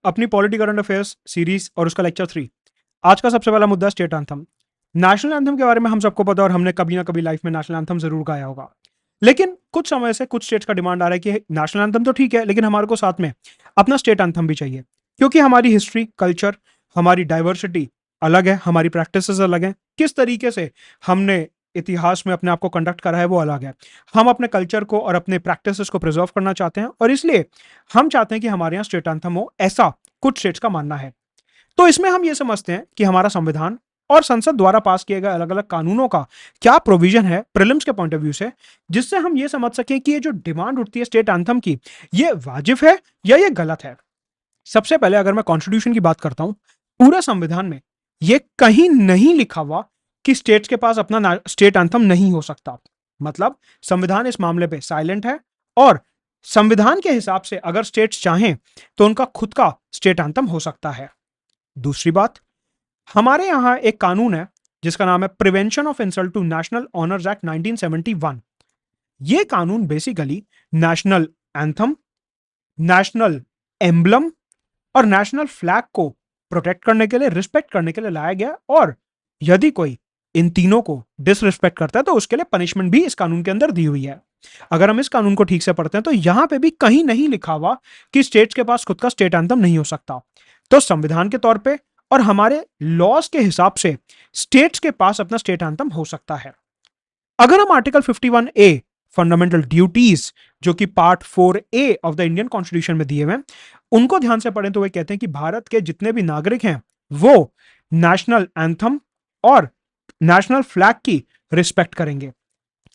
अपनी polity current affairs series और उसका लेक्चर 3। आज का सबसे पहला मुद्दा स्टेट एंथम। नेशनल एंथम के बारे में हम सबको पता है और हमने कभी ना कभी लाइफ में नेशनल एंथम जरूर गाया होगा। लेकिन कुछ समय से कुछ स्टेट्स का डिमांड आ रहा है कि नेशनल एंथम तो ठीक है, लेकिन हमारे को साथ में अपना स्टेट एंथम भी चाहिए, क्योंकि हमारी हिस्ट्री, कल्चर, हमारी डाइवर्सिटी अलग है, हमारी प्रैक्टिसेस अलग हैं, किस तरीके से हमने इतिहास में अपने आप को कंडक्ट करा है वो अलग है। हम अपने कल्चर को और अपने प्रैक्टिसेस को प्रिजर्व करना चाहते हैं और इसलिए हम चाहते हैं कि हमारे यहाँ स्टेट एंथम हो, ऐसा कुछ स्टेट्स का मानना है। तो इसमें हम ये समझते हैं कि हमारा संविधान और संसद द्वारा पास किए गए अलग अलग कानूनों का क्या प्रोविजन है प्रीलिम्स के पॉइंट ऑफ व्यू से, जिससे हम ये समझ सकें कि ये जो डिमांड उठती है स्टेट एंथम की, ये वाजिब है या ये गलत है। सबसे पहले अगर मैं कॉन्स्टिट्यूशन की बात करता हूं, पूरे संविधान में ये कहीं नहीं लिखा हुआ कि स्टेट्स के पास अपना स्टेट एंथम नहीं हो सकता। मतलब संविधान इस मामले पे साइलेंट है और संविधान के हिसाब से अगर स्टेट्स चाहें तो उनका खुद का स्टेट एंथम हो सकता है। दूसरी बात, हमारे यहां एक कानून है जिसका नाम है prevention of insult to national honours act 1971। यह कानून basically national anthem, national emblem और नेशनल फ्लैग को प्रोटेक्ट करने के लिए, रिस्पेक्ट करने के लिए लाया गया, और यदि कोई इन तीनों को डिसरिस्पेक्ट करता है तो उसके लिए पनिशमेंट भी इस कानून के अंदर दी हुई है। अगर हम इस कानून को ठीक से पढ़ते हैं तो यहां पे भी कहीं नहीं लिखा हुआ कि स्टेट्स के पास खुद का स्टेट एंथम नहीं हो सकता। तो संविधान के तौर पे और हमारे लॉज के हिसाब से स्टेट्स के पास अपना स्टेट एंथम हो सकता है। अगर हम आर्टिकल 51A फंडामेंटल ड्यूटीज, जो कि part 4A of the Indian constitution में दिए हुए हैं, उनको ध्यान से पढ़ें तो वे कहते हैं कि भारत के जितने भी नागरिक हैं वो नेशनल एंथम और नेशनल फ्लैग की रिस्पेक्ट करेंगे।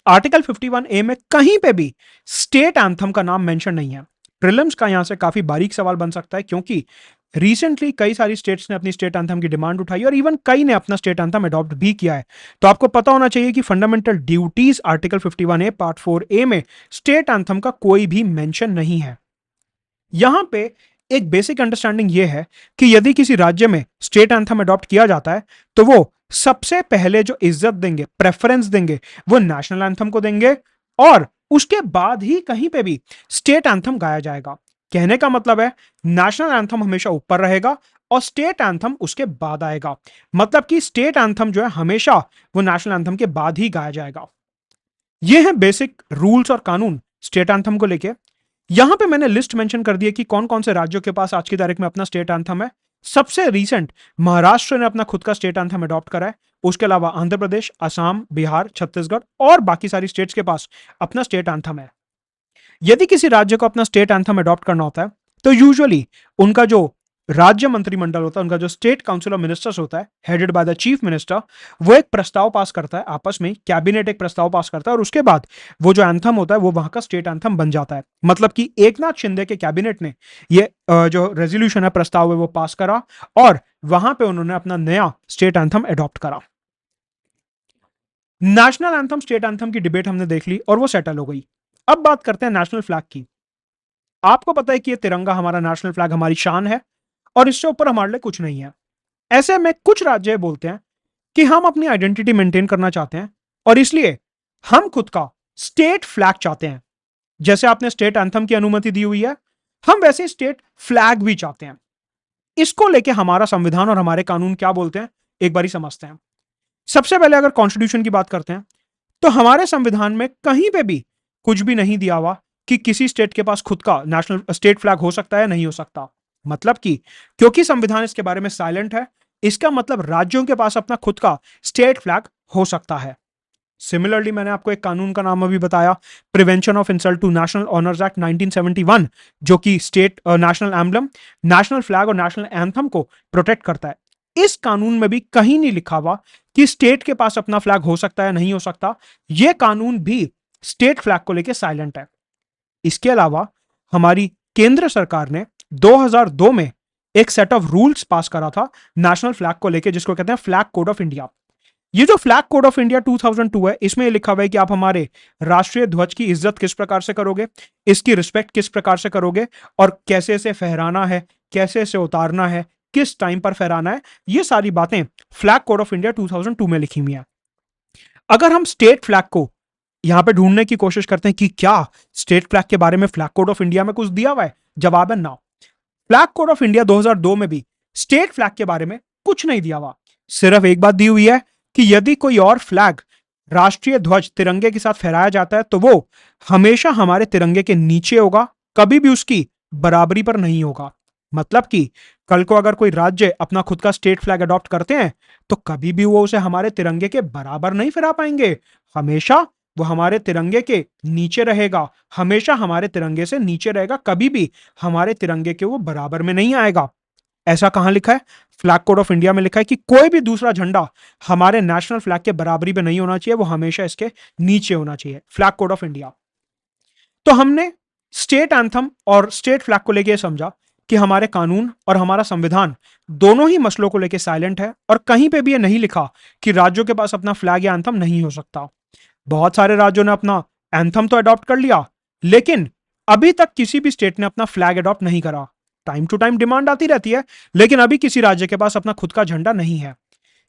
आर्टिकल 51A में कहीं पे भी स्टेट एंथम का नाम मेंशन नहीं है। प्रीलिम्स का यहां से काफी बारीक सवाल बन सकता है, क्योंकि रिसेंटली कई सारी स्टेट्स ने अपनी स्टेट एंथम की डिमांड उठाई और इवन कई ने अपना स्टेट एंथम अडॉप्ट भी किया है। तो आपको पता होना चाहिए कि fundamental duties article 51A part 4A में स्टेट एंथम का कोई भी मेंशन नहीं है। यहां पे एक बेसिक अंडरस्टैंडिंग यह है कि यदि किसी राज्य में स्टेट एंथम अडॉप्ट किया जाता है तो वो सबसे पहले जो इज्जत देंगे, प्रेफरेंस देंगे, वो नेशनल एंथम को देंगे और उसके बाद ही कहीं पे भी स्टेट एंथम गाया जाएगा। कहने का मतलब है नेशनल एंथम हमेशा ऊपर रहेगा और स्टेट एंथम उसके बाद आएगा। मतलब कि स्टेट एंथम जो है हमेशा वो नेशनल एंथम के बाद ही गाया जाएगा। ये है बेसिक रूल्स और कानून स्टेट एंथम को लेके। यहां पे मैंने लिस्ट मेंशन कर दी है कि कौन कौन से राज्यों के पास आज की तारीख में अपना स्टेट एंथम है। सबसे रीसेंट महाराष्ट्र ने अपना खुद का स्टेट एंथम अडॉप्ट करा है। उसके अलावा आंध्र प्रदेश, असम, बिहार, छत्तीसगढ़ और बाकी सारी स्टेट्स के पास अपना स्टेट एंथम है। यदि किसी राज्य को अपना स्टेट एंथम अडॉप्ट करना होता है तो यूजुअली उनका जो राज्य मंत्रिमंडल होता है, उनका जो स्टेट काउंसिल ऑफ मिनिस्टर्स होता है, headed by the chief minister, वो एक प्रस्ताव पास करता है आपस में, कैबिनेट एक प्रस्ताव पास करता है और उसके बाद वो जो एंथम होता है वो वहां का स्टेट एंथम बन जाता है। मतलब कि एकनाथ शिंदे के कैबिनेट ने ये जो रेजोल्यूशन है, प्रस्ताव है, वो पास करा और वहां पे उन्होंने अपना नया स्टेट एंथम अडॉप्ट करा। नेशनल एंथम, स्टेट एंथम की डिबेट हमने देख ली और वो सेटल हो गई। अब बात करते हैं नेशनल फ्लैग की। आपको पता है कि ये तिरंगा हमारा नेशनल फ्लैग, हमारी शान है और इससे ऊपर हमारे लिए कुछ नहीं है। ऐसे में कुछ राज्य बोलते हैं कि हम अपनी आइडेंटिटी मेंटेन करना चाहते हैं और इसलिए हम खुद का स्टेट फ्लैग चाहते हैं। जैसे आपने स्टेट एंथम की अनुमति दी हुई है, हम वैसे स्टेट फ्लैग भी चाहते हैं। इसको लेके हमारा संविधान और हमारे कानून क्या बोलते हैं, एक बारी समझते हैं। सबसे पहले अगर कॉन्स्टिट्यूशन की बात करते हैं तो हमारे संविधान में कहीं पे भी कुछ भी नहीं दिया हुआ कि किसी स्टेट के पास खुद का नेशनल स्टेट फ्लैग हो सकता है या नहीं हो सकता। मतलब कि क्योंकि संविधान इसके बारे में साइलेंट है, इसका मतलब राज्यों के पास अपना खुद का स्टेट फ्लैग हो सकता है। सिमिलरली मैंने आपको एक कानून का नाम अभी बताया, prevention of insult to national honours act 1971, जो कि state national emblem, national flag और नेशनल एंथम को प्रोटेक्ट करता है। इस कानून में भी कहीं नहीं लिखा हुआ कि स्टेट के पास अपना फ्लैग हो सकता है नहीं हो सकता। यह कानून भी स्टेट फ्लैग को लेकर साइलेंट है। इसके अलावा हमारी केंद्र सरकार ने 2002 में एक सेट ऑफ रूल्स पास करा था नेशनल फ्लैग को लेकर, जिसको कहते हैं फ्लैग कोड ऑफ इंडिया। ये जो फ्लैग कोड ऑफ इंडिया 2002 है, इसमें लिखा हुआ है कि आप हमारे राष्ट्रीय ध्वज की इज्जत किस प्रकार से करोगे, इसकी रिस्पेक्ट किस प्रकार से करोगे और कैसे इसे फहराना है, कैसे इसे उतारना है, किस टाइम पर फहराना है। ये सारी बातें फ्लैग कोड ऑफ इंडिया 2002 में लिखी हुई हैं। अगर हम स्टेट फ्लैग को यहां पे ढूंढने की कोशिश करते हैं कि क्या स्टेट फ्लैग के बारे में फ्लैग कोड ऑफ इंडिया में कुछ दिया हुआ है, जवाब है ना। फ्लैग कोड ऑफ इंडिया 2002 में भी स्टेट फ्लैग के बारे में कुछ नहीं दिया हुआ। सिर्फ एक बात दी हुई है कि यदि कोई और फ्लैग, राष्ट्रीय ध्वज तिरंगे के साथ फहराया जाता है तो वो हमेशा हमारे तिरंगे के नीचे होगा, कभी भी उसकी बराबरी पर नहीं होगा। मतलब कि कल को अगर कोई राज्य अपना खुद का स्टेट फ्लैग अडॉप्ट करते हैं तो कभी भी वो उसे हमारे तिरंगे के बराबर नहीं फहरा पाएंगे। हमेशा वो हमारे तिरंगे के नीचे रहेगा, हमेशा हमारे तिरंगे से नीचे रहेगा, कभी भी हमारे तिरंगे के वो बराबर में नहीं आएगा। ऐसा कहां लिखा है? फ्लैग कोड ऑफ इंडिया में लिखा है कि कोई भी दूसरा झंडा हमारे नेशनल फ्लैग के बराबरी पे नहीं होना चाहिए, वो हमेशा इसके नीचे होना चाहिए। Flag code of India. तो हमने स्टेट एंथम और स्टेट फ्लैग को लेकर समझा कि हमारे कानून और हमारा संविधान दोनों ही मसलों को लेकर साइलेंट है और कहीं पे भी ये नहीं लिखा कि राज्यों के पास अपना फ्लैग या एंथम नहीं हो सकता। बहुत सारे राज्यों ने अपना एंथम तो अडॉप्ट कर लिया, लेकिन अभी तक किसी भी स्टेट ने अपना फ्लैग अडॉप्ट नहीं करा। टाइम टू टाइम डिमांड आती रहती है, लेकिन अभी किसी राज्य के पास अपना खुद का झंडा नहीं है।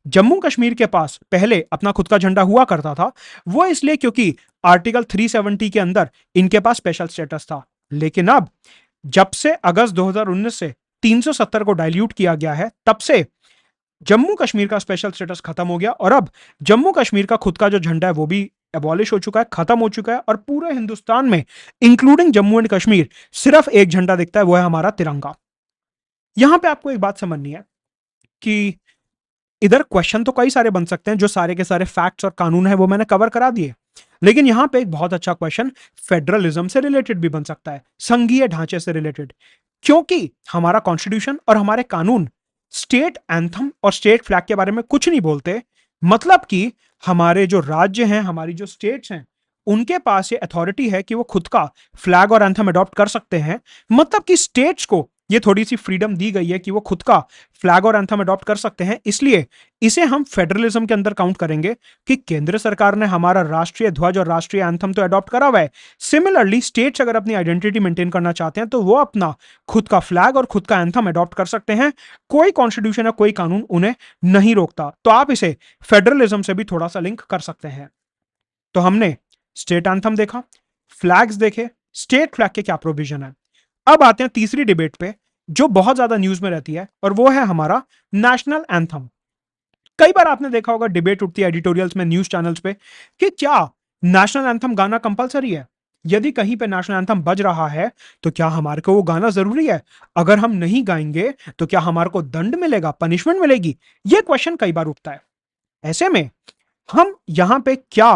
जम्मू कश्मीर के पास पहले अपना खुद का झंडा हुआ करता था, वो इसलिए क्योंकि आर्टिकल 370 के अंदर इनके पास स्पेशल स्टेटस था। लेकिन अब जब से अगस्त 2019 से 370 को डाइल्यूट किया गया है, तब से जम्मू कश्मीर का स्पेशल स्टेटस खत्म हो गया और अब जम्मू कश्मीर का खुद का जो झंडा है वो भी एबॉलिश हो चुका है, खत्म हो चुका है और पूरे हिंदुस्तान में इंक्लूडिंग जम्मू एंड कश्मीर सिर्फ एक झंडा दिखता है, वो है हमारा तिरंगा। यहां पे आपको एक बात समझनी है कि इधर क्वेश्चन तो कई सारे बन सकते हैं, जो सारे के सारे फैक्ट्स और कानून है वो मैंने कवर करा दिए, लेकिन यहां पे एक बहुत अच्छा क्वेश्चन फेडरलिज्म से रिलेटेड भी बन सकता है, संघीय ढांचे से रिलेटेड, क्योंकि हमारा कॉन्स्टिट्यूशन और हमारे कानून स्टेट एंथम और स्टेट फ्लैग के बारे में कुछ नहीं बोलते। मतलब कि हमारे जो राज्य हैं, हमारी जो स्टेट्स हैं, उनके पास ये अथॉरिटी है कि वो खुद का फ्लैग और एंथम अडॉप्ट कर सकते हैं। मतलब कि स्टेट्स को ये थोड़ी सी फ्रीडम दी गई है कि वो खुद का फ्लैग और एंथम अडॉप्ट कर सकते हैं, इसलिए इसे हम फेडरलिज्म के अंदर काउंट करेंगे कि केंद्र सरकार ने हमारा राष्ट्रीय ध्वज और राष्ट्रीय एंथम तो अडॉप्ट करा हुआ है। सिमिलरली स्टेट्स अगर अपनी आइडेंटिटी मेंटेन करना चाहते हैं तो वो अपना खुद का फ्लैग और खुद का एंथम अडॉप्ट कर सकते हैं। कोई कॉन्स्टिट्यूशन या कोई कानून उन्हें नहीं रोकता। तो आप इसे फेडरलिज्म से भी थोड़ा सा लिंक कर सकते हैं। तो हमने स्टेट एंथम देखा, फ्लैग्स देखे, स्टेट फ्लैग के क्या प्रोविजन है। अब आते हैं तीसरी डिबेट पे जो बहुत ज्यादा न्यूज में रहती है, और वो है हमारा नेशनल एंथम। कई बार आपने देखा होगा डिबेट उठती है एडिटोरियल्स में, न्यूज चैनल्स पे, कि क्या नेशनल एंथम गाना कंपलसरी है? यदि कहीं पे नेशनल एंथम बज रहा है तो क्या हमारे को वो गाना जरूरी है? अगर हम नहीं गाएंगे तो क्या हमारे को दंड मिलेगा, पनिशमेंट मिलेगी? ये क्वेश्चन कई बार उठता है। ऐसे में हम यहां पे क्या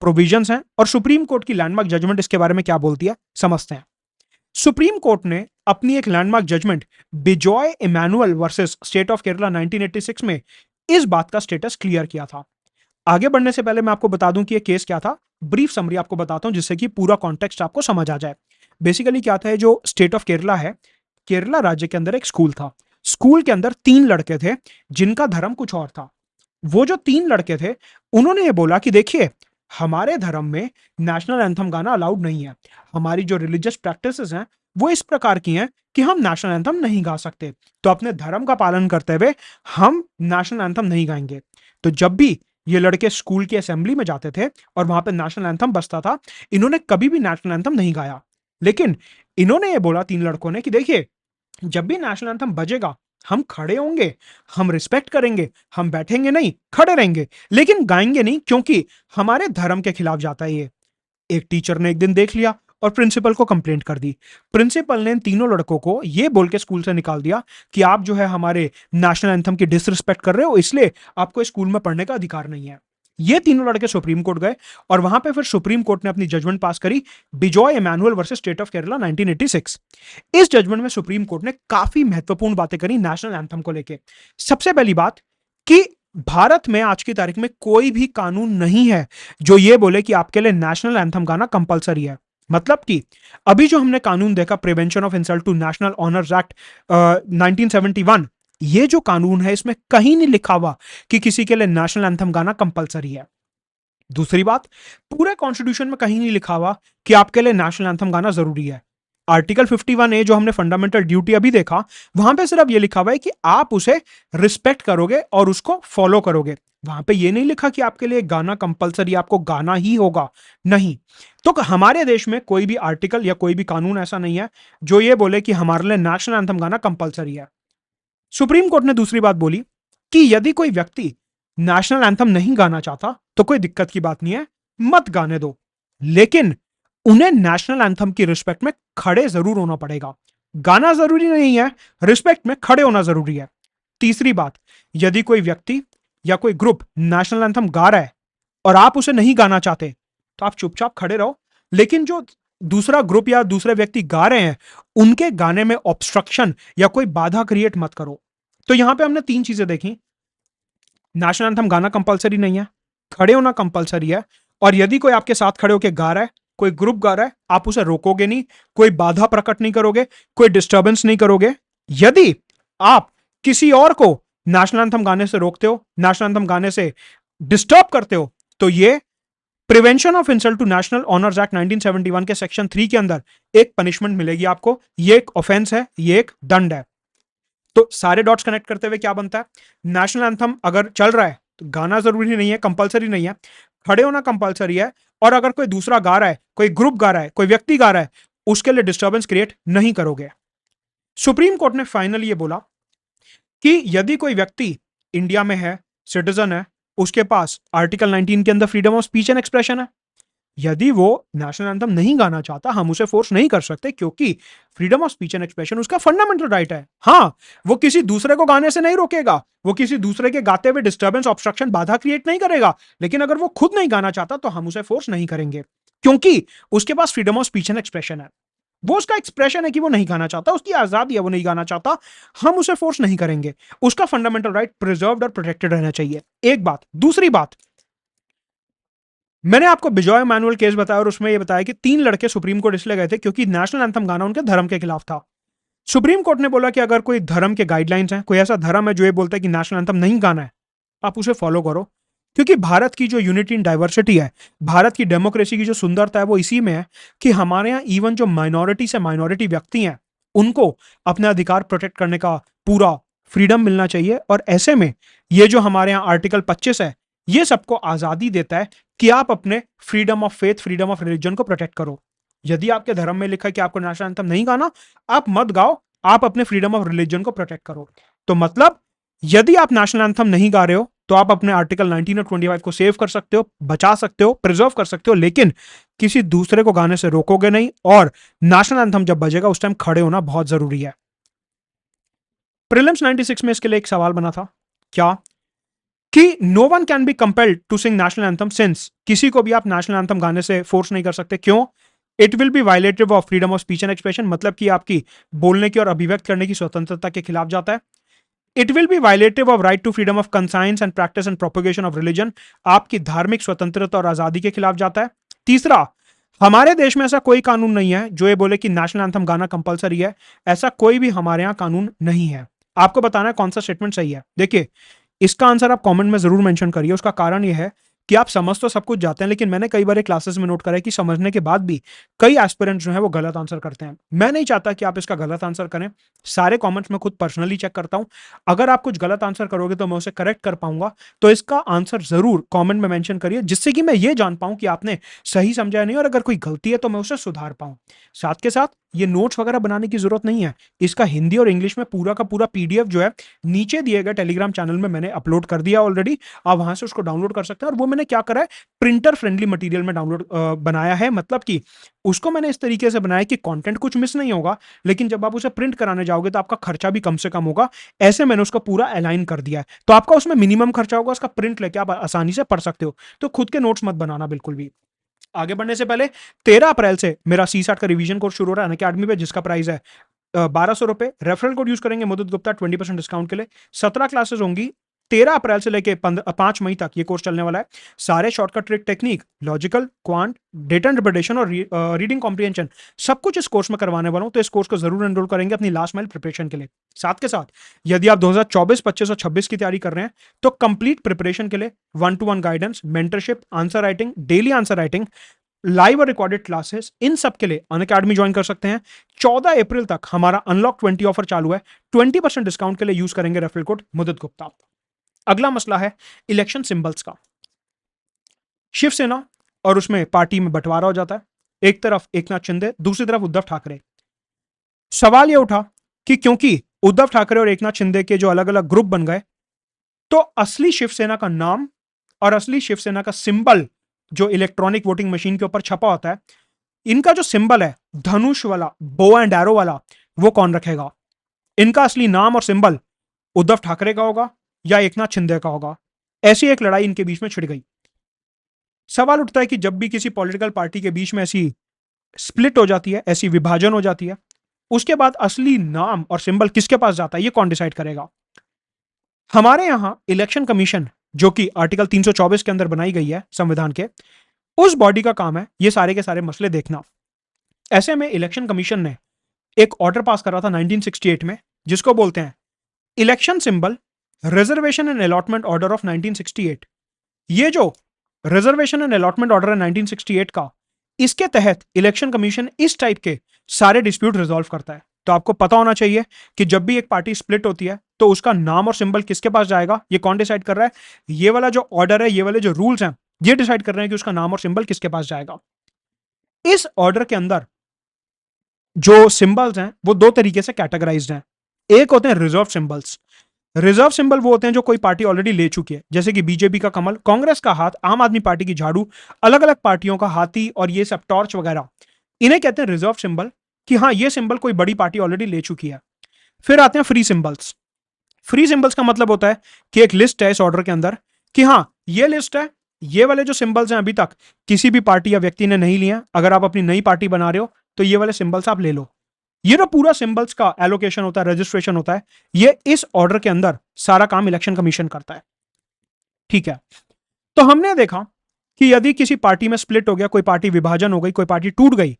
प्रोविजंस हैं और सुप्रीम कोर्ट की लैंडमार्क जजमेंट इसके बारे में क्या बोलती है, समझते हैं। सुप्रीम कोर्ट ने अपनी एक landmark judgment Bijoy Emmanuel versus state of Kerala 1986 में इस बात का स्टेटस क्लियर किया था। आगे बढ़ने से पहले मैं आपको बता दूं कि यह केस क्या था। ब्रीफ समरी आपको बताता हूं जिससे कि पूरा कॉन्टेक्स्ट आपको समझ आ जाए। बेसिकली क्या था, जो स्टेट ऑफ केरला है, केरला राज्य के अंदर एक स्कूल था। स्कूल के अंदर 3 लड़के थे जिनका धर्म कुछ और था। वो जो 3 लड़के थे, उन्होंने ये बोला कि देखिए, हमारे धर्म में नेशनल एंथम गाना अलाउड नहीं है। हमारी जो रिलीजियस प्रैक्टिसेस हैं वो इस प्रकार की हैं कि हम नेशनल एंथम नहीं गा सकते। तो अपने धर्म का पालन करते हुए हम नेशनल एंथम नहीं गाएंगे। तो जब भी ये लड़के स्कूल की असेंबली में जाते थे और वहां पे नेशनल एंथम बजता था, इन्होंने कभी भी नेशनल एंथम नहीं गाया। लेकिन इन्होंने ये बोला 3 लड़कों ने कि देखिए, जब भी नेशनल एंथम बजेगा हम खड़े होंगे, हम रिस्पेक्ट करेंगे, हम बैठेंगे नहीं, खड़े रहेंगे, लेकिन गाएंगे नहीं, क्योंकि हमारे धर्म के खिलाफ जाता है ये। एक टीचर ने एक दिन देख लिया और प्रिंसिपल को कंप्लेंट कर दी। प्रिंसिपल ने इन 3 लड़कों को ये बोल के स्कूल से निकाल दिया कि आप जो है हमारे नेशनल एंथम की डिसरिस्पेक्ट कर रहे हो, इसलिए आपको स्कूल में पढ़ने का अधिकार नहीं है। ये 3 लड़के सुप्रीम कोर्ट गए और वहां पे फिर सुप्रीम कोर्ट ने अपनी जजमेंट पास करी, Bijoy Emmanuel versus state of Kerala 1986। इस जजमेंट में सुप्रीम कोर्ट ने काफी महत्वपूर्ण बातें करी नेशनल एंथम को लेके। सबसे पहली बात कि भारत में आज की तारीख में कोई भी कानून नहीं है जो ये बोले कि आपके लिए नेशनल एंथम गाना कंपलसरी है। मतलब कि अभी जो हमने कानून देखा, prevention of insult to national honours act 1971, ये जो कानून है इसमें कहीं नहीं लिखा हुआ कि किसी के लिए नेशनल एंथम गाना कंपलसरी है। दूसरी बात, पूरे कॉन्स्टिट्यूशन में कहीं नहीं लिखा हुआ कि आपके लिए नेशनल एंथम गाना जरूरी है। आर्टिकल 51A जो हमने फंडामेंटल ड्यूटी अभी देखा, वहां पे सिर्फ ये लिखा हुआ है कि आप उसे रिस्पेक्ट करोगे और उसको फॉलो करोगे। वहां पे ये नहीं लिखा कि आपके लिए गाना कंपलसरी, आपको गाना ही होगा, नहीं। तो हमारे देश में कोई भी आर्टिकल या कोई भी कानून ऐसा नहीं है जो ये बोले कि हमारे लिए नेशनल एंथम गाना कंपलसरी है। सुप्रीम कोर्ट ने दूसरी बात बोली कि यदि कोई व्यक्ति नेशनल एंथम नहीं गाना चाहता तो कोई दिक्कत की बात नहीं है, मत गाने दो, लेकिन उन्हें नेशनल एंथम की रिस्पेक्ट में खड़े जरूर होना पड़ेगा। गाना जरूरी नहीं है, रिस्पेक्ट में खड़े होना जरूरी है। तीसरी बात, यदि कोई व्यक्ति या कोई ग्रुप नेशनल एंथम गा रहा है और आप उसे नहीं गाना चाहते तो आप चुपचाप खड़े रहो, लेकिन जो दूसरा ग्रुप या दूसरे व्यक्ति गा रहे हैं उनके गाने में ऑब्स्ट्रक्शन या कोई बाधा क्रिएट मत करो। तो यहां पे हमने तीन चीजें देखी, नेशनल एंथम गाना कंपलसरी नहीं है, खड़े होना कंपलसरी है, और यदि कोई आपके साथ खड़े होकर गा रहा है, कोई ग्रुप गा रहा है, आप उसे रोकोगे नहीं, कोई बाधा प्रकट नहीं करोगे, कोई डिस्टर्बेंस नहीं करोगे। यदि आप किसी और को नेशनल एंथम गाने से रोकते हो, नेशनल एंथम गाने से डिस्टर्ब करते हो, तो ये prevention of insult to national honours act 1971 के सेक्शन 3 के अंदर एक पनिशमेंट मिलेगी आपको। ये एक ऑफेंस है, ये एक दंड है। तो सारे डॉट्स कनेक्ट करते हुए क्या बनता है, नेशनल एंथम अगर चल रहा है तो गाना जरूरी नहीं है, कंपलसरी नहीं है, खड़े होना कंपलसरी है, और अगर कोई दूसरा गा रहा है, कोई ग्रुप गा रहा है, कोई व्यक्ति गा रहा है, उसके लिए डिस्टर्बेंस क्रिएट नहीं करोगे। सुप्रीम कोर्ट ने फाइनली ये बोला कि यदि कोई व्यक्ति इंडिया में है, सिटीजन है, उसके पास आर्टिकल 19 के अंदर freedom of speech and expression है, यदि वो नेशनल एंथम नहीं गाना चाहता हम उसे फोर्स नहीं कर सकते, क्योंकि freedom of speech and expression उसका फंडामेंटल राइट है। हाँ, वो किसी दूसरे को गाने से नहीं रोकेगा, वो किसी दूसरे के गाते हुए डिस्टर्बेंस, ऑब्स्ट्रक्शन, बाधा क्रिएट नहीं करेगा, लेकिन अगर वो खुद नहीं गाना चाहता तो हम उसे फोर्स नहीं करेंगे, क्योंकि उसके पास freedom of speech and expression है। वो उसका एक्सप्रेशन है कि वो नहीं गाना चाहता, उसकी आजादी है, वो नहीं गाना चाहता, हम उसे फोर्स नहीं करेंगे। उसका फंडामेंटल राइट प्रिजर्व्ड और प्रोटेक्टेड रहना चाहिए। एक बात। दूसरी बात, मैंने आपको बिजॉय मैनुअल केस बताया और उसमें यह बताया कि 3 लड़के सुप्रीम कोर्ट इसलिए गए थे क्योंकि नेशनल एंथम गाना उनके धर्म के खिलाफ था। सुप्रीम कोर्ट ने बोला कि अगर कोई धर्म के गाइडलाइंस हैं, कोई ऐसा धर्म है जो ये बोलता है कि नेशनल एंथम नहीं गाना है, आप उसे फॉलो करो, क्योंकि भारत की जो यूनिटी इन डाइवर्सिटी है, भारत की डेमोक्रेसी की जो सुंदरता है, वो इसी में है कि हमारे यहाँ इवन जो माइनॉरिटी से माइनॉरिटी व्यक्ति हैं उनको अपने अधिकार प्रोटेक्ट करने का पूरा फ्रीडम मिलना चाहिए। और ऐसे में ये जो हमारे यहाँ आर्टिकल 25 है, ये सबको आजादी देता है कि आप अपने freedom of faith, freedom of religion को प्रोटेक्ट करो। यदि आपके धर्म में लिखा है कि आपको नेशनल एंथम नहीं गाना, आप मत गाओ, आप अपने फ्रीडम ऑफ रिलीजन को प्रोटेक्ट करो। तो मतलब यदि आप नेशनल एंथम नहीं गा रहे हो तो आप अपने आर्टिकल 19 और 25 को सेव कर सकते हो, बचा सकते हो, प्रिजर्व कर सकते हो, लेकिन किसी दूसरे को गाने से रोकोगे नहीं। और नेशनल एंथम जब बजेगा उस टाइम खड़े होना बहुत जरूरी है। प्रीलिम्स 96 में इसके लिए एक सवाल बना था, क्या कि no one can be compelled to sing national anthem since, किसी को भी आप नेशनल एंथम गाने से फोर्स नहीं कर सकते, क्यों? It will be violative of freedom of speech and expression, मतलब कि आपकी बोलने की और अभिव्यक्त करने की स्वतंत्रता के खिलाफ जाता है। It will be violative of right to freedom of conscience and practice and propagation of religion, आपकी धार्मिक स्वतंत्रता और आजादी के खिलाफ जाता है। तीसरा, हमारे देश में ऐसा कोई कानून नहीं है जो ये बोले कि नेशनल एंथम गाना कंपलसरी है, ऐसा कोई भी हमारे यहाँ कानून नहीं है। आपको बताना है कौन सा स्टेटमेंट सही है। देखिए, इसका आंसर आप कमेंट में जरूर मेंशन करिए। उसका कारण यह है कि आप समझ तो सब कुछ जाते हैं, लेकिन मैंने कई बार क्लासेस में नोट करा है कि समझने के बाद भी कई एस्पिरेंट्स जो है वो गलत आंसर करते हैं। मैं नहीं चाहता कि आप इसका गलत आंसर करें। सारे कमेंट्स में खुद पर्सनली चेक करता हूं, अगर आप कुछ गलत आंसर करोगे तो मैं उसे करेक्ट कर पाऊंगा। तो इसका आंसर जरूर कमेंट में मेंशन करिए, जिससे कि मैं ये जान पाऊं कि आपने सही समझा नहीं, और अगर कोई गलती है तो मैं उसे सुधार पाऊं। साथ के साथ ये नोट्स वगैरह बनाने की जरूरत नहीं है, इसका हिंदी और इंग्लिश में पूरा का पूरा पीडीएफ जो है नीचे दिए गए टेलीग्राम चैनल में मैंने अपलोड कर दिया ऑलरेडी। आप वहां से उसको डाउनलोड कर सकते हैं। और वो मैंने क्या करा है, प्रिंटर फ्रेंडली मटेरियल में डाउनलोड बनाया है, मतलब कि उसको मैंने इस तरीके से बनाया कि कंटेंट कुछ मिस नहीं होगा, लेकिन जब आप उसे प्रिंट कराने जाओगे तो आपका खर्चा भी कम से कम होगा। ऐसे मैंने उसको पूरा अलाइन कर दिया है, तो आपका उसमें मिनिमम खर्चा होगा, उसका प्रिंट लेके आप आसानी से पढ़ सकते हो। तो खुद के नोट्स मत बनाना बिल्कुल भी। आगे बढ़ने से पहले 13 अप्रैल से मेरा सी-सैट का रिवीजन कोर्स शुरू हो रहा है अनअकैडमी पे, जिसका प्राइस है 1200 रुपए। रेफरल कोड यूज करेंगे मुदित गुप्ता 20% डिस्काउंट के लिए। 17 क्लासेस होंगी। 13 अप्रैल से लेके 5 मई तक ये कोर्स चलने वाला है। सारे shortcut, trick, technique, logical, quant, data interpretation और रीडिंग कॉम्प्रिहेंशन सब कुछ इस कोर्स में करवाने वाला हूं। तो इस कोर्स को जरूर एनरोल करेंगे अपनी लास्ट माइल प्रिपरेशन के लिए। साथ के साथ यदि आप 2024, 25 और 26 की तैयारी कर रहे हैं तो कंप्लीट प्रिपरेशन के लिए 1-to-1 guidance, mentorship, answer writing, daily answer writing, live और रिकॉर्डेड क्लासेस, इन सब के लिए अनअकैडमी ज्वाइन कर सकते हैं। 14 अप्रैल तक हमारा अनलॉक 20 ऑफर चालू है। 20% डिस्काउंट के लिए यूज करेंगे रेफरल कोड मुदित गुप्ता। अगला मसला है इलेक्शन सिंबल्स का। शिवसेना और उसमें पार्टी में बंटवारा हो जाता है, एक तरफ एकनाथ शिंदे, दूसरी तरफ उद्धव ठाकरे। सवाल यह उठा कि क्योंकि उद्धव ठाकरे और एकनाथ शिंदे के जो अलग अलग ग्रुप बन गए, तो असली शिवसेना का नाम और असली शिवसेना का सिंबल जो इलेक्ट्रॉनिक वोटिंग मशीन के ऊपर छपा होता है, इनका जो सिंबल है धनुष वाला, बो एंड एरो वाला, वो कौन रखेगा? इनका असली नाम और सिंबल उद्धव ठाकरे का होगा या एकनाथ शिंदे का होगा? ऐसी एक लड़ाई इनके बीच में छिड़ गई। सवाल उठता है कि जब भी किसी पॉलिटिकल पार्टी के बीच में ऐसी स्प्लिट हो जाती है, ऐसी विभाजन हो जाती है, उसके बाद असली नाम और सिंबल किसके पास जाता है, ये कौन डिसाइड करेगा? हमारे यहां इलेक्शन कमीशन, जो कि आर्टिकल 324 के अंदर बनाई गई है संविधान के, उस बॉडी का काम है ये सारे के सारे मसले देखना। ऐसे में इलेक्शन कमीशन ने एक ऑर्डर पास करा था 1968 में, जिसको बोलते हैं election symbol reservation and allotment order of 1968। ये जो रिजर्वेशन एंड अलॉटमेंट ऑर्डर है 1968 का, इसके तहत इलेक्शन कमीशन इस टाइप के सारे डिस्प्यूट रिजॉल्व करता है। तो आपको पता होना चाहिए कि जब भी एक पार्टी स्प्लिट होती है तो उसका नाम और सिंबल किसके पास जाएगा, ये कौन डिसाइड कर रहा है? ये वाला जो ऑर्डर है, ये वाले जो रूल्स हैं, ये डिसाइड कर रहे हैं कि उसका नाम और सिंबल किसके पास जाएगा। इस ऑर्डर के अंदर जो सिंबल्स हैं वो दो तरीके से कैटेगराइज्ड हैं। एक होते हैं रिजर्व सिंबल्स। रिजर्व सिंबल वो होते हैं जो कोई पार्टी ऑलरेडी ले चुकी है, जैसे कि बीजेपी का कमल, कांग्रेस का हाथ, आम आदमी पार्टी की झाड़ू, अलग अलग पार्टियों का हाथी और ये सब टॉर्च वगैरह, इन्हें कहते हैं रिजर्व सिंबल, कि हाँ ये सिंबल कोई बड़ी पार्टी ऑलरेडी ले चुकी है। फिर आते हैं फ्री सिंबल्स। फ्री सिंबल्स का मतलब होता है कि एक लिस्ट है इस ऑर्डर के अंदर कि हाँ ये लिस्ट है, ये वाले जो सिंबल्स हैं अभी तक किसी भी पार्टी या व्यक्ति ने नहीं लिए, अगर आप अपनी नई पार्टी बना रहे हो तो ये वाले सिंबल्स आप ले लो। ये जो पूरा सिंबल्स का एलोकेशन होता है, रजिस्ट्रेशन होता है, ये इस ऑर्डर के अंदर सारा काम इलेक्शन कमीशन करता है। ठीक है, तो हमने देखा कि यदि किसी पार्टी में स्प्लिट हो गया, कोई पार्टी विभाजन हो गई, कोई पार्टी टूट गई,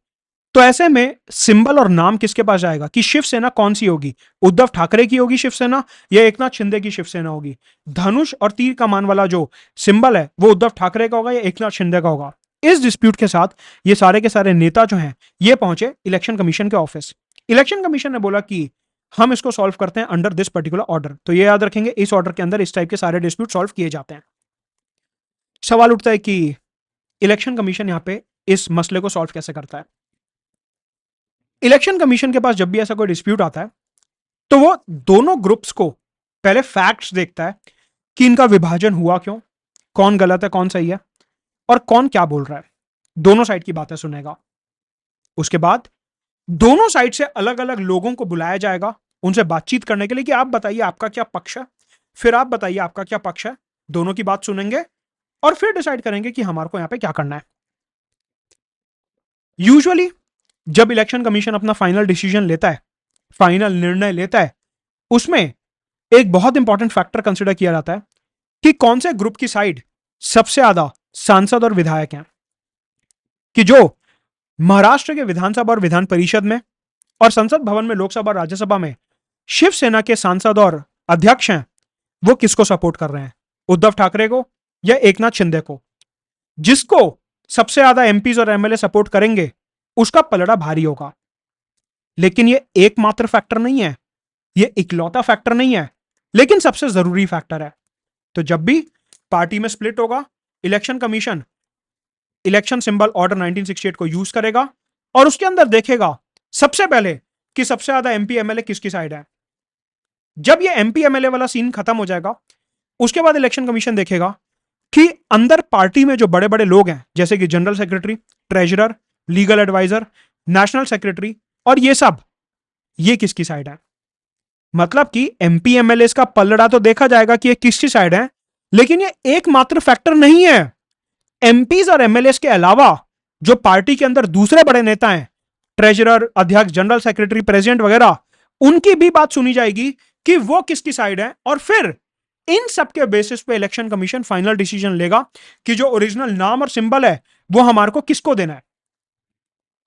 तो ऐसे में सिंबल और नाम किसके पास जाएगा कि शिवसेना कौन सी होगी? उद्धव ठाकरे की होगी शिवसेना या एकनाथ शिंदे की शिवसेना होगी? धनुष और तीर कमान वाला जो सिंबल है वो उद्धव ठाकरे का होगा या एकनाथ शिंदे का होगा? इस डिस्प्यूट के साथ ये सारे के सारे नेता जो हैं ये पहुंचे इलेक्शन कमीशन के ऑफिस। इलेक्शन कमीशन ने बोला कि हम इसको सॉल्व करते हैं अंडर दिस पर्टिकुलर ऑर्डर। तो ये याद रखेंगे, इस ऑर्डर के अंदर इस टाइप के सारे डिस्प्यूट सॉल्व किए जाते हैं। सवाल उठता है कि इलेक्शन कमीशन यहां पे इस मसले को सॉल्व कैसे करता है? इलेक्शन कमीशन के पास जब भी ऐसा कोई डिस्प्यूट आता है तो वो दोनों ग्रुप्स को पहले फैक्ट्स देखता है कि इनका विभाजन हुआ क्यों, कौन गलत है कौन सही है, और कौन क्या बोल रहा है। दोनों साइड की बातें सुनेगा। उसके बाद दोनों साइड से अलग अलग लोगों को बुलाया जाएगा उनसे बातचीत करने के लिए कि आप बताइए आपका क्या पक्ष है, फिर आप बताइए आपका क्या पक्ष है। दोनों की बात सुनेंगे और फिर डिसाइड करेंगे कि हमारे को यहां पे क्या करना है। यूजुअली जब इलेक्शन कमीशन अपना फाइनल डिसीजन लेता है, फाइनल निर्णय लेता है, उसमें एक बहुत इंपॉर्टेंट फैक्टर कंसिडर किया जाता है कि कौन से ग्रुप की साइड सबसे ज्यादा सांसद और विधायक हैं। कि जो महाराष्ट्र के विधानसभा और विधान परिषद में और संसद भवन में, लोकसभा और राज्यसभा में शिवसेना के सांसद और अध्यक्ष हैं, वो किसको सपोर्ट कर रहे हैं, उद्धव ठाकरे को या एकनाथ शिंदे को? जिसको सबसे ज्यादा एमपीज और एमएलए सपोर्ट करेंगे उसका पलड़ा भारी होगा। लेकिन ये एकमात्र फैक्टर नहीं है, ये इकलौता फैक्टर नहीं है, लेकिन सबसे जरूरी फैक्टर है। तो जब भी पार्टी में स्प्लिट होगा, election commission election symbol order 1968 को यूज करेगा और उसके अंदर देखेगा सबसे पहले कि सबसे ज्यादा एमपी एमएलए किसकी साइड है। जब ये एमपी एमएलए वाला सीन खत्म हो जाएगा, उसके बाद इलेक्शन कमीशन देखेगा कि अंदर पार्टी में जो बड़े बड़े लोग हैं, जैसे कि general secretary, treasurer, legal adviser, national secretary और ये सब, ये किसकी साइड है। मतलब कि एमपी एमएलए का पलड़ा तो देखा जाएगा कि ये किसकी साइड है, लेकिन ये एकमात्र फैक्टर नहीं है। एमपीज और एमएलए के अलावा जो पार्टी के अंदर दूसरे बड़े नेता हैं, ट्रेजरर, अध्यक्ष, जनरल सेक्रेटरी, प्रेसिडेंट वगैरह, उनकी भी बात सुनी जाएगी कि वो किसकी साइड है। और फिर इन सब के बेसिस पे इलेक्शन कमीशन फाइनल डिसीजन लेगा कि जो ओरिजिनल नाम और सिंबल है वो हमारे को किसको देना है।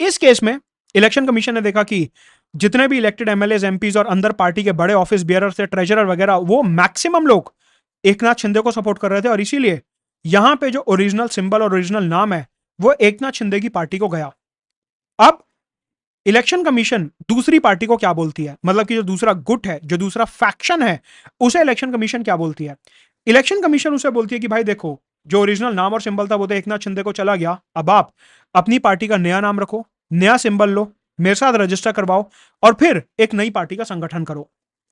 इस केस में इलेक्शन कमीशन ने देखा कि जितने भी इलेक्टेड एमएलए, एमपीज और अंदर पार्टी के बड़े ऑफिस बियरर से ट्रेजरर वगैरह, वो मैक्सिमम लोग एकनाथ शिंदे को सपोर्ट कर रहे थे और इसीलिए यहां पे जो ओरिजिनल सिंबल और ओरिजिनल नाम है वो एकनाथ शिंदे की पार्टी को गया। अब इलेक्शन कमीशन दूसरी पार्टी को क्या बोलती है, मतलब कि जो दूसरा गुट है, जो दूसरा फैक्शन है, उसे इलेक्शन कमीशन क्या बोलती है? इलेक्शन कमीशन उसे बोलती है कि भाई देखो, जो ओरिजिनल नाम और सिंबल था वो तो एकनाथ शिंदे को चला गया, अब आप अपनी पार्टी का नया नाम रखो, नया सिंबल लो, मेरे साथ रजिस्टर करवाओ और फिर एक नई पार्टी का संगठन करो।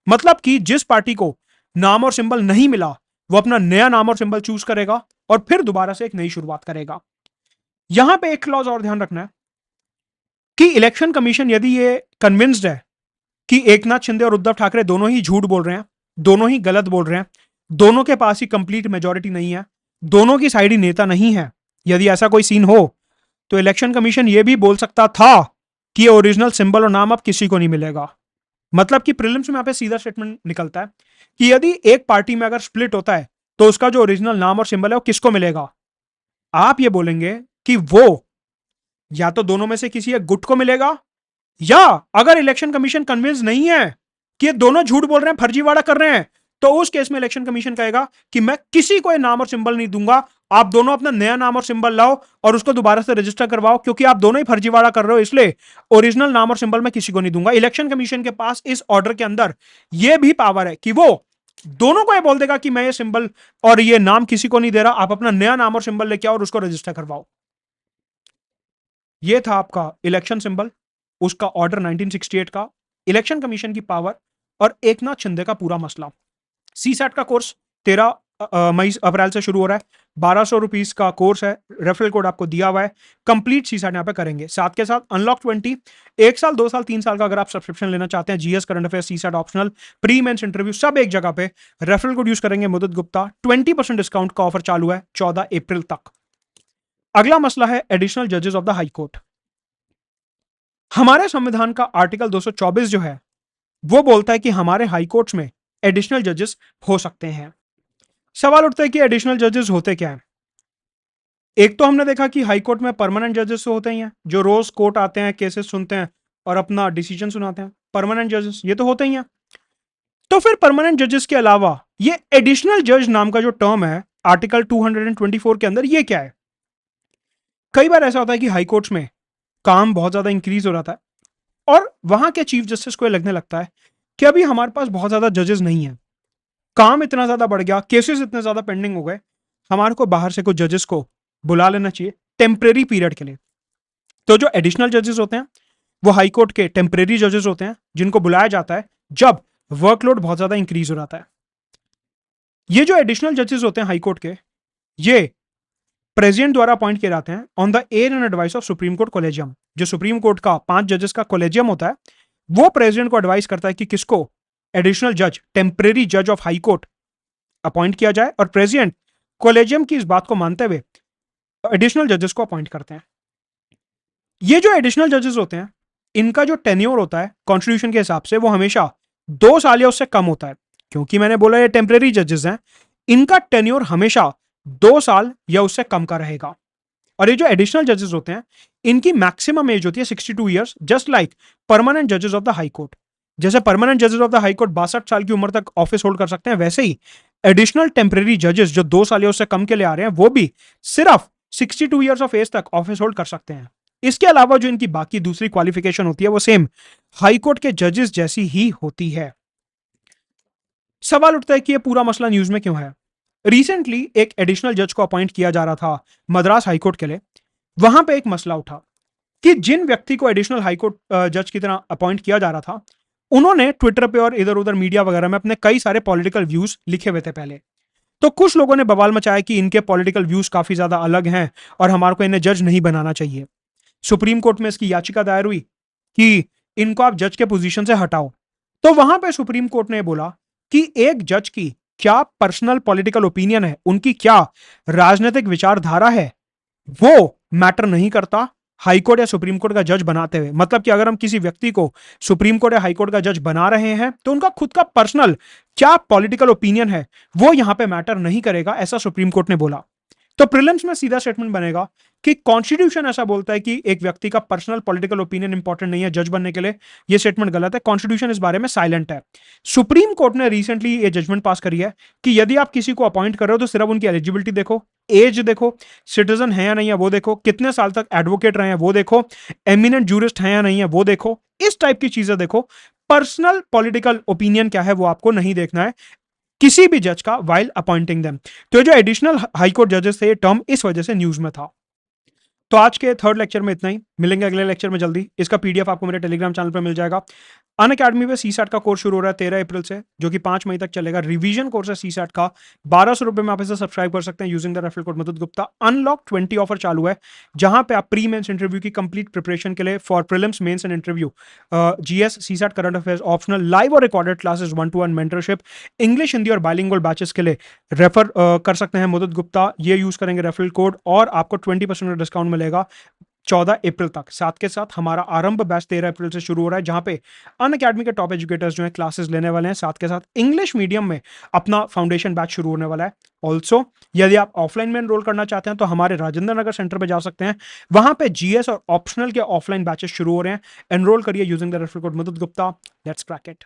मतलब कि जिस पार्टी को नाम और सिंबल नहीं मिला वो अपना नया नाम और सिंबल चूज करेगा और फिर दोबारा से एक नई शुरुआत करेगा। यहां पे एक क्लॉज और ध्यान रखना है कि इलेक्शन कमीशन यदि ये कन्विंस्ड है कि एकनाथ शिंदे और उद्धव ठाकरे दोनों ही झूठ बोल रहे हैं, दोनों ही गलत बोल रहे हैं, दोनों के पास ही कंप्लीट मेजोरिटी नहीं है, दोनों की साइड ही नेता नहीं है, यदि ऐसा कोई सीन हो तो इलेक्शन कमीशन यह भी बोल सकता था कि ओरिजिनल सिंबल और नाम अब किसी को नहीं मिलेगा। मतलब कि प्रीलिम्स में यहां पे सीधा स्टेटमेंट निकलता है कि यदि एक पार्टी में अगर स्प्लिट होता है तो उसका जो ओरिजिनल नाम और सिंबल है वो किसको मिलेगा। आप ये बोलेंगे कि वो या तो दोनों में से किसी एक गुट को मिलेगा, या अगर इलेक्शन कमीशन कन्विंस नहीं है कि ये दोनों झूठ बोल रहे हैं, फर्जीवाड़ा कर रहे हैं, तो उस केस में इलेक्शन कमीशन कहेगा कि मैं किसी को नाम और सिंबल नहीं दूंगा, आप दोनों अपना नया नाम और सिंबल लाओ और उसको दोबारा से रजिस्टर करवाओ, क्योंकि आप दोनों ही फर्जीवाड़ा कर रहे हो, इसलिए ओरिजिनल नाम और सिंबल मैं किसी को नहीं दूंगा। इलेक्शन कमीशन के पास इस ऑर्डर के अंदर यह भी पावर है कि वो दोनों को यह बोल देगा कि मैं ये सिंबल और ये नाम किसी को नहीं दे रहा, आप अपना नया नाम और सिंबल लेके आओ और उसको रजिस्टर करवाओ। यह था आपका इलेक्शन सिंबल, उसका ऑर्डर 1968 का, इलेक्शन कमीशन की पावर और एकनाथ शिंदे का पूरा मसला। सीसैट का कोर्स 13 मई अप्रैल से शुरू हो रहा है। 1200 रुपीज का कोर्स है, रेफरल कोड आपको दिया हुआ है। कंप्लीट सीसैट यहाँ पे करेंगे, साथ के साथ अनलॉक 20 1 साल 2 साल 3 साल का अगर आप सब्सक्रिप्शन लेना चाहते हैं, GS current affair CSAT optional, pre mains interview सब एक जगह पे, रेफरल कोड यूज करेंगे मुदित गुप्ता, 20% डिस्काउंट का ऑफर चालू है 14 अप्रैल तक। अगला मसला है एडिशनल जजेस ऑफ द हाई कोर्ट। हमारे संविधान का आर्टिकल 224 जो है वो बोलता है कि हमारे हाई कोर्ट्स में एडिशनल जजेस हो सकते हैं। सवाल उठता है कि एडिशनल जजेस होते क्या हैं। एक तो हमने देखा कि हाई कोर्ट में परमानेंट जजेस तो होते ही हैं, जो रोज कोर्ट आते हैं, केसेस सुनते हैं और अपना डिसीजन सुनाते हैं, परमानेंट जजेस ये तो होते ही हैं। तो फिर परमानेंट जजेस के अलावा ये एडिशनल जज नाम का जो टर्म है आर्टिकल 224 के अंदर, ये क्या है। कई बार ऐसा होता है कि हाई कोर्ट्स में काम बहुत ज्यादा इंक्रीज हो रहा था और वहां के चीफ जस्टिस को लगने लगता है कि अभी हमारे पास बहुत ज्यादा जजेस नहीं है, काम इतना ज्यादा बढ़ गया, केसेस इतने ज्यादा पेंडिंग हो गए, हमारे को बाहर से कुछ जजेस को बुला लेना चाहिए टेम्परेरी पीरियड के लिए। तो जो एडिशनल जजेस होते हैं वो हाई कोर्ट के टेम्परेरी जजेस होते हैं, जिनको बुलाया जाता है जब वर्कलोड बहुत ज्यादा इंक्रीज हो जाता है। ये जो एडिशनल जजेस होते हैं हाई कोर्ट के, ये प्रेसिडेंट द्वारा अपॉइंट किए जाते हैं on the air and advice of supreme court collegium. जो सुप्रीम कोर्ट का 5 जजेस का कॉलेजियम होता है वो प्रेसिडेंट को एडवाइस करता है कि किसको एडिशनल जज, टेम्परेरी जज ऑफ हाई कोर्ट अपॉइंट किया जाए, और प्रेसिडेंट कॉलेजियम की इस बात को मानते हुए एडिशनल जजेस को अपॉइंट करते हैं। ये जो एडिशनल जजेस होते हैं इनका जो टेन्योर होता है कॉन्स्टिट्यूशन के हिसाब से वो हमेशा 2 साल या उससे कम होता है, क्योंकि मैंने बोला ये टेम्परेरी जजेस हैं, इनका टेन्योर हमेशा 2 साल या उससे कम का रहेगा। और ये जो एडिशनल जजेस होते हैं इनकी मैक्सिमम एज होती है 62 ईयर्स, जस्ट लाइक परमानेंट जजेस ऑफ द हाई कोर्ट। जैसे परमानेंट जजेस ऑफ द हाई कोर्ट 62 साल की उम्र तक ऑफिस होल्ड कर सकते हैं, वैसे ही एडिशनल टेम्परेरी जजेस जो 2 साल या उससे कम के लिए आ रहे हैं वो भी सिर्फ 62 ईयर्स ऑफ एज तक ऑफिस होल्ड कर सकते हैं। इसके अलावा जो इनकी बाकी दूसरी क्वालिफिकेशन होती है वो सेम हाई कोर्ट के जजेस जैसी ही होती है। सवाल उठता है कि ये पूरा मसला न्यूज में क्यों है। रिसेंटली एक एडिशनल जज को अपॉइंट किया जा रहा था मद्रास हाईकोर्ट के लिए। वहां पे एक मसला उठा कि जिन व्यक्ति को एडिशनल हाईकोर्ट जज की तरह अपॉइंट किया जा रहा था उन्होंने ट्विटर पे और इधर उधर मीडिया वगैरह में अपने कई सारे पॉलिटिकल व्यूज लिखे हुए थे पहले। तो कुछ लोगों ने बवाल मचाया कि इनके पॉलिटिकल व्यूज काफी ज्यादा अलग हैं और हमारे को इन्हें जज नहीं बनाना चाहिए। सुप्रीम कोर्ट में इसकी याचिका दायर हुई कि इनको आप जज के पोजीशन से हटाओ। तो वहां पे सुप्रीम कोर्ट ने बोला कि एक जज की क्या पर्सनल पॉलिटिकल ओपिनियन है, उनकी क्या राजनीतिक विचारधारा है, वो मैटर नहीं करता हाईकोर्ट या सुप्रीम कोर्ट का जज बनाते हुए। मतलब कि अगर हम किसी व्यक्ति को सुप्रीम कोर्ट या हाईकोर्ट का जज बना रहे हैं तो उनका खुद का पर्सनल क्या पॉलिटिकल ओपिनियन है वो यहां पे मैटर नहीं करेगा, ऐसा सुप्रीम कोर्ट ने बोला। तो प्रीलिम्स में सीधा स्टेटमेंट बनेगा कि कॉन्स्टिट्यूशन ऐसा बोलता है कि एक व्यक्ति का पर्सनल पॉलिटिकल ओपिनियन इंपॉर्टेंट नहीं है जज बनने के लिए। यह स्टेटमेंट गलत है, कॉन्स्टिट्यूशन इस बारे में साइलेंट है। सुप्रीम कोर्ट ने रिसेंटली ये जजमेंट पास करी है कि यदि आप किसी को अपॉइंट कर रहे हो तो सिर्फ उनकी एलिजिबिलिटी देखो, एज देखो, सिटीजन है या नहीं है वो देखो, कितने साल तक एडवोकेट रहे हैं वो देखो, एमिनेंट जूरिस्ट है या नहीं है वो देखो, इस टाइप की चीजें देखो। पर्सनल पॉलिटिकल ओपिनियन क्या है वो आपको नहीं देखना है। किसी भी जज का वाइल अपॉइंटिंग देम। तो ये जो एडिशनल हाईकोर्ट जजेस थे, ये टर्म इस वजह से न्यूज में था। तो आज के थर्ड लेक्चर में इतना ही, मिलेंगे अगले लेक्चर में जल्दी। इसका पीडीएफ आपको मेरे टेलीग्राम चैनल पर मिल जाएगा। अन अकेडमी में सी सैट का कोर्स शुरू हो रहा है 13 अप्रैल से, जो कि 5 मई तक चलेगा। रिवीजन कोर्स है सी सैट का, 1200 रुपए में आप इसे सब्सक्राइब कर सकते हैं using the referral code Madhud Gupta. Unlock 20 offer चालू है, जहां पे आप प्री मेंस इंटरव्यू की कंप्लीट प्रिपरेशन के लिए for prelims mains and interview, GS, C SAT, current affairs, optional, live और recorded classes, 1-to-1 mentorship, English, Hindi और बाइलिंगुअल बैचेस के लिए रेफर कर सकते हैं मधुद गुप्ता। ये यूज करेंगे रेफरल कोड और आपको 20% डिस्काउंट मिलेगा 14 अप्रैल तक। साथ के साथ हमारा आरंभ बैच 13 अप्रैल से शुरू हो रहा है, जहां पे अन अकेडमी के टॉप एजुकेटर्स जो है क्लासेस लेने वाले हैं। साथ के साथ इंग्लिश मीडियम में अपना फाउंडेशन बैच शुरू होने वाला है। ऑल्सो यदि आप ऑफलाइन में एनरोल करना चाहते हैं तो हमारे राजेंद्र नगर सेंटर पे जा सकते हैं, वहां पे जीएस और ऑप्शनल के ऑफलाइन बैचेस शुरू हो रहे हैं। एनरोल करिए using the referral code Madhud Gupta. Let's crack it.